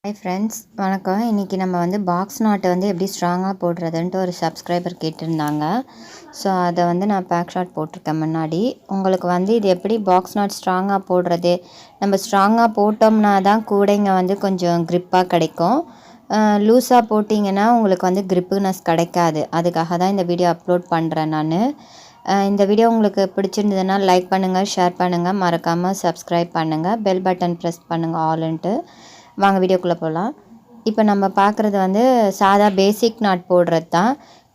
Hi friends, வணக்கம். இன்றைக்கி நம்ம வந்து பாக்ஸ் நாட்டை வந்து எப்படி ஸ்ட்ராங்காக போடுறதுன்ட்டு ஒரு சப்ஸ்கிரைபர் கேட்டிருந்தாங்க. ஸோ அதை வந்து நான் பேக் ஷாட் போட்டிருக்கேன் முன்னாடி. உங்களுக்கு வந்து இது எப்படி பாக்ஸ் நாட் ஸ்ட்ராங்காக போடுறது, நம்ம ஸ்ட்ராங்காக போட்டோம்னா தான் கூடைங்க வந்து கொஞ்சம் க்ரிப்பாக கிடைக்கும். லூஸாக போட்டிங்கன்னா உங்களுக்கு வந்து க்ரிப்புனஸ் கிடைக்காது. அதுக்காக தான் இந்த வீடியோ அப்லோட் பண்ணுறேன் நான். இந்த வீடியோ உங்களுக்கு பிடிச்சிருந்ததுன்னா லைக் பண்ணுங்கள், ஷேர் பண்ணுங்கள், மறக்காமல் சப்ஸ்கிரைப் பண்ணுங்கள், பெல் பட்டன் ப்ரெஸ் பண்ணுங்கள் ஆல்ன்ட்டு. வாங்க வீடியோக்குள்ளே போகலாம். இப்போ நம்ம பார்க்குறது வந்து சாதா பேசிக் நாட் போடுறது தான்.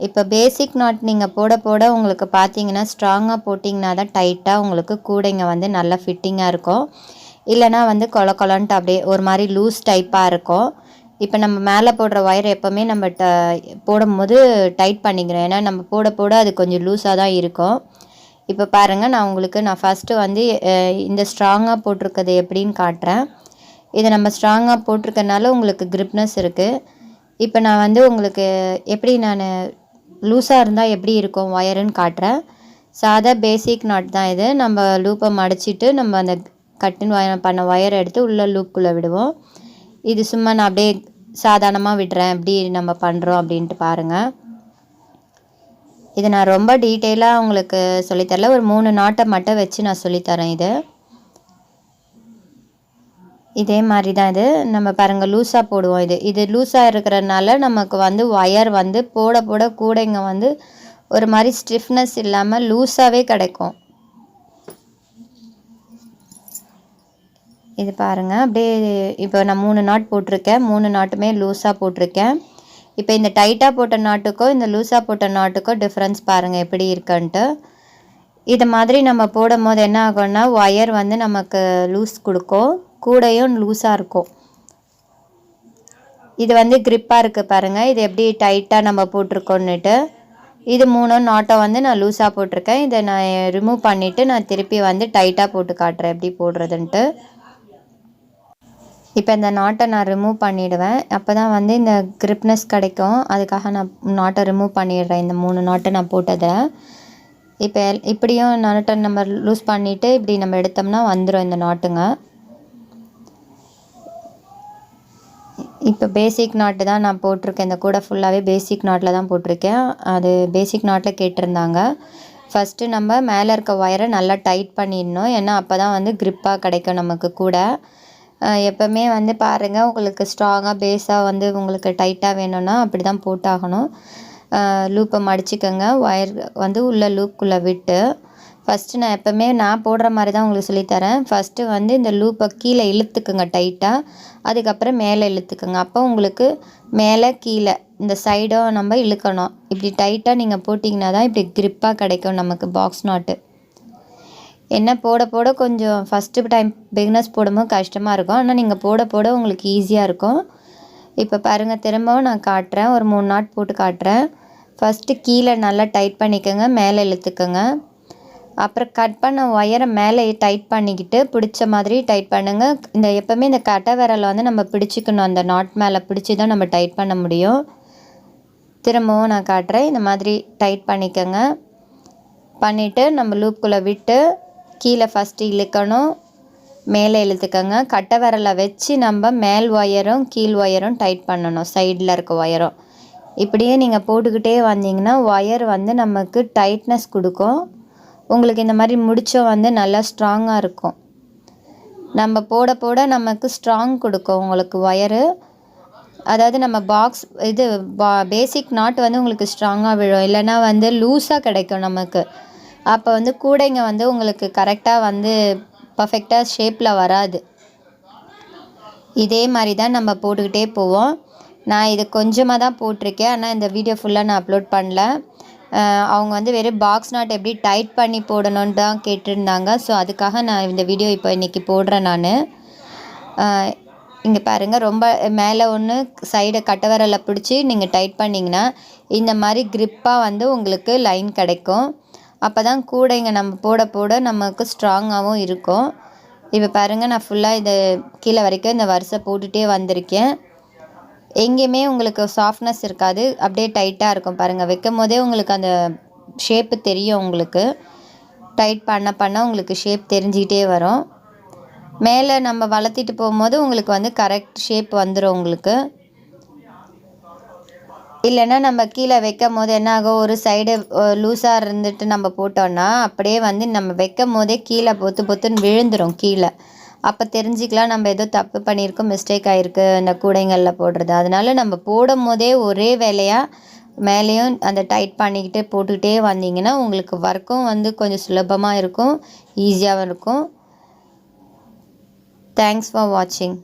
இப்போ பேசிக் நாட் நீங்கள் போட போட உங்களுக்கு பார்த்தீங்கன்னா ஸ்ட்ராங்காக போட்டிங்கன்னா தான் டைட்டாக உங்களுக்கு கூடைங்க வந்து நல்லா ஃபிட்டிங்காக இருக்கும். இல்லைனா வந்து கொல கொலன்ட்டு அப்படியே ஒரு மாதிரி லூஸ் டைப்பாக இருக்கும். இப்போ நம்ம மேலே போடுற ஒயர் எப்போவுமே நம்ம போடும்போது டைட் பண்ணிக்கிறோம். ஏன்னா நம்ம போட போட அது கொஞ்சம் லூஸாக தான் இருக்கும். இப்போ பாருங்கள், நான் ஃபஸ்ட்டு வந்து இந்த ஸ்ட்ராங்காக போட்டிருக்கிறது எப்படின்னு காட்டுறேன். இதை நம்ம ஸ்ட்ராங்காக போட்டிருக்கனால உங்களுக்கு க்ரிப்னஸ் இருக்குது. இப்போ நான் வந்து உங்களுக்கு எப்படி நான் லூஸாக இருந்தால் எப்படி இருக்கும் ஒயருன்னு காட்டுறேன். சாதா பேசிக் நாட் தான் இது. நம்ம லூப்பை மடிச்சிட்டு நம்ம அந்த கட்டின் பண்ண ஒயரை எடுத்து உள்ளே லூப்புக்குள்ளே விடுவோம். இது சும்மா நான் அப்படியே சாதாரணமாக விடுறேன், எப்படி நம்ம பண்ணுறோம் அப்படின்ட்டு பாருங்கள். இதை நான் ரொம்ப டீட்டெயிலாக உங்களுக்கு சொல்லித்தரல, ஒரு 3 நாட்டை மட்டும் வச்சு நான் சொல்லித்தரேன். இதே மாதிரி தான் இது. நம்ம பாருங்கள் லூஸாக போடுவோம். இது லூஸாக இருக்கிறதுனால நமக்கு வந்து ஒயர் வந்து போட போட கூடைங்க வந்து ஒரு மாதிரி ஸ்டிஃப்னஸ் இல்லாமல் லூஸாகவே கிடைக்கும். இது பாருங்கள், அப்படியே இப்போ நான் 3 நாட் போட்டிருக்கேன். 3 நாட்டுமே லூஸாக போட்டிருக்கேன். இப்போ இந்த டைட்டாக போட்ட நாட்டுக்கோ இந்த லூஸாக போட்ட நாட்டுக்கோ டிஃப்ரென்ஸ் பாருங்கள் எப்படி இருக்குன்ட்டு. இது மாதிரி நம்ம போடும் போது என்ன ஆகும்னா ஒயர் வந்து நமக்கு லூஸ் கொடுக்கும், கூடையும் லூஸாக இருக்கும். இது வந்து க்ரிப்பாக இருக்குது பாருங்கள். இது எப்படி டைட்டாக நம்ம போட்டிருக்கோன்னுட்டு. இது 3 நாட்டை வந்து நான் லூஸாக போட்டிருக்கேன். இதை நான் ரிமூவ் பண்ணிவிட்டு நான் திருப்பி வந்து டைட்டாக போட்டு காட்டுறேன் எப்படி போடுறதுன்ட்டு. இப்போ இந்த நாட்டை நான் ரிமூவ் பண்ணிவிடுவேன். அப்போ தான் வந்து இந்த க்ரிப்னஸ் கிடைக்கும். அதுக்காக நான் நாட்டை ரிமூவ் பண்ணிடுறேன். இந்த 3 நாட்டை நான் போட்டதை இப்போ இப்படியும் நாட்டை நம்ம லூஸ் பண்ணிவிட்டு இப்படி நம்ம எடுத்தோம்னா வந்துடும் இந்த நாட்டுங்க. இப்போ பேசிக் நாட்டு தான் நான் போட்டிருக்கேன். இந்த கூட ஃபுல்லாகவே பேசிக் நாட்டில் தான் போட்டிருக்கேன். அது பேசிக் நாட்டில் கேட்டிருந்தாங்க. ஃபஸ்ட்டு நம்ம மேலே இருக்க ஒயரை நல்லா டைட் பண்ணிடணும். ஏன்னா அப்போ தான் வந்து க்ரிப்பாக கிடைக்கும் நமக்கு கூட. எப்போவுமே வந்து பாருங்கள், உங்களுக்கு ஸ்ட்ராங்காக பேஸாக வந்து உங்களுக்கு டைட்டாக வேணும்னா அப்படி தான் போட்டாகணும். லூப்பை மடிச்சுக்கோங்க, ஒயர் வந்து உள்ளே லூப்புக்குள்ளே விட்டு. ஃபஸ்ட்டு நான் எப்போவுமே நான் போடுற மாதிரி தான் உங்களுக்கு சொல்லித்தரேன். ஃபஸ்ட்டு வந்து இந்த லூப்பை கீழே இழுத்துக்குங்க டைட்டாக, அதுக்கப்புறம் மேலே இழுத்துக்குங்க. அப்போ உங்களுக்கு மேலே கீழே இந்த சைடும் நம்ம இழுக்கணும். இப்படி டைட்டாக நீங்கள் போட்டிங்கன்னா தான் இப்படி க்ரிப்பாக கிடைக்கும் நமக்கு பாக்ஸ் நாட்டு. என்ன போட போட கொஞ்சம் ஃபஸ்ட்டு டைம் பிகினர்ஸ் போடும்போது கஷ்டமாக இருக்கும், ஆனால் நீங்கள் போட போட உங்களுக்கு ஈஸியாக இருக்கும். இப்போ பாருங்கள், திரும்பவும் நான் காட்டுறேன். ஒரு 3 நாட் போட்டு காட்டுறேன். ஃபஸ்ட்டு கீழே நல்லா டைட் பண்ணிக்கோங்க, மேலே இழுத்துக்கோங்க. அப்புறம் கட் பண்ண ஒயரை மேலே டைட் பண்ணிக்கிட்டு பிடிச்ச மாதிரி டைட் பண்ணுங்கள். இந்த எப்போவுமே இந்த கட்டை விரலை வந்து நம்ம பிடிச்சிக்கணும். அந்த நாட் மேலே பிடிச்சி தான் நம்ம டைட் பண்ண முடியும். திரும்பவும் நான் காட்டுறேன். இந்த மாதிரி டைட் பண்ணிக்கோங்க. பண்ணிவிட்டு நம்ம லூப்புக்குள்ளே விட்டு கீழே ஃபஸ்ட்டு இழுக்கணும், மேலே இழுத்துக்கோங்க. கட்டை விரலை வச்சு நம்ம மேல் ஒயரும் கீழ் ஒயரும் டைட் பண்ணணும், சைடில் இருக்க ஒயரும். இப்படியே நீங்கள் போட்டுக்கிட்டே வந்தீங்கன்னா ஒயர் வந்து நமக்கு டைட்னஸ் கொடுக்கும். உங்களுக்கு இந்த மாதிரி முடிச்சம் வந்து நல்லா ஸ்ட்ராங்காக இருக்கும். நம்ம போட போட நமக்கு ஸ்ட்ராங் கொடுக்கும் உங்களுக்கு ஒயரு. அதாவது நம்ம பாக்ஸ் பேசிக் நாட் வந்து உங்களுக்கு ஸ்ட்ராங்காக விழும், இல்லைனா வந்து லூஸாக கிடைக்கும் நமக்கு. அப்போ வந்து கூடைங்க வந்து உங்களுக்கு கரெக்டாக வந்து பர்ஃபெக்டாக ஷேப்பில் வராது. இதே மாதிரி தான் நம்ம போட்டுக்கிட்டே போவோம். நான் இது கொஞ்சமாக தான் போட்டிருக்கேன், ஆனால் இந்த வீடியோ ஃபுல்லாக நான் அப்லோட் பண்ணல. அவங்க வந்து வெறும் பாக்ஸ் நாட் எப்படி டைட் பண்ணி போடணுன்னு தான் கேட்டிருந்தாங்க. ஸோ அதுக்காக நான் இந்த வீடியோ இப்போ இன்றைக்கி போடுறேன் நான். இங்கே பாருங்கள், ரொம்ப மேலே ஒன்று சைடை கட்டை விரலை பிடிச்சி நீங்கள் டைட் பண்ணிங்கன்னா இந்த மாதிரி க்ரிப்பாக வந்து உங்களுக்கு லைன் கிடைக்கும். அப்போ தான் கூடைங்க நம்ம போட போட நமக்கு ஸ்ட்ராங்காகவும் இருக்கும். இப்போ பாருங்கள், நான் ஃபுல்லாக இது கீழே வரைக்கும் இந்த வரிசை போட்டுகிட்டே வந்திருக்கேன். எங்கேயுமே உங்களுக்கு சாஃப்ட்னஸ் இருக்காது, அப்படியே டைட்டாக இருக்கும். பாருங்கள், வைக்கும் போதே உங்களுக்கு அந்த ஷேப்பு தெரியும். உங்களுக்கு டைட் பண்ண பண்ண உங்களுக்கு ஷேப் தெரிஞ்சிக்கிட்டே வரும். மேலே நம்ம வளர்த்திட்டு போகும்போது உங்களுக்கு வந்து கரெக்ட் ஷேப் வந்துடும் உங்களுக்கு. இல்லைன்னா நம்ம கீழே வைக்கும் போது என்ன ஆகும், ஒரு சைடு லூஸாக இருந்துட்டு நம்ம போட்டோன்னா அப்படியே வந்து நம்ம வைக்கும் போதே கீழே பொத்துன்னு விழுந்துடும் கீழே. அப்போ தெரிஞ்சிக்கலாம் நம்ம ஏதோ தப்பு பண்ணியிருக்கோம், மிஸ்டேக் ஆகிருக்கு இந்த கூடைங்களில் போடுறது. அதனால நம்ம போடும் போதே ஒரே வேலையாக மேலேயும் அந்த டைட் பண்ணிக்கிட்டு போட்டுக்கிட்டே வந்தீங்கன்னா உங்களுக்கு ஒர்க்கும் வந்து கொஞ்சம் சுலபமாக இருக்கும், ஈஸியாகவும் இருக்கும். தேங்க்ஸ் ஃபார் வாட்சிங்.